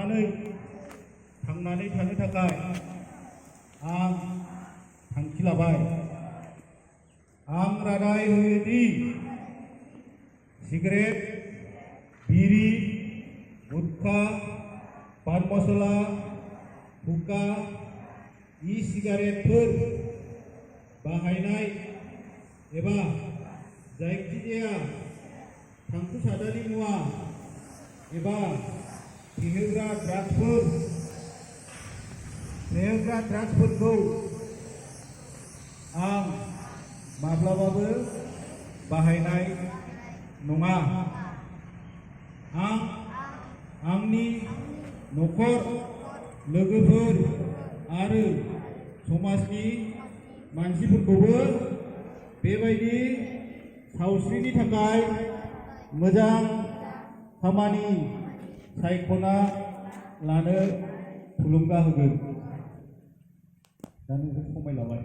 लानानै थांनानै थानो थाखाय आं थांखि लाबाय। आं रादाय होयोदि सिगारेट, बिरि, गुटखा, पान मसला, हुक्का, ई-सिगारेटफोर बाहायनाय एबा जायखिजाया थांखु सादारि मुवा एबा फेहोग्रा ड्राग्सफोरखौ आं माब्लाबाबो बाहायनाय नङा। आं आंनि नखर, लोगोफोर आरो समाजनि मानसिफोरखौबो बेबायदि सावस्रिनि थाखाय मोजां खामानि सायख'ना लानो थुलुंगा होगोन। दा नोंखौ समाय लाबाय।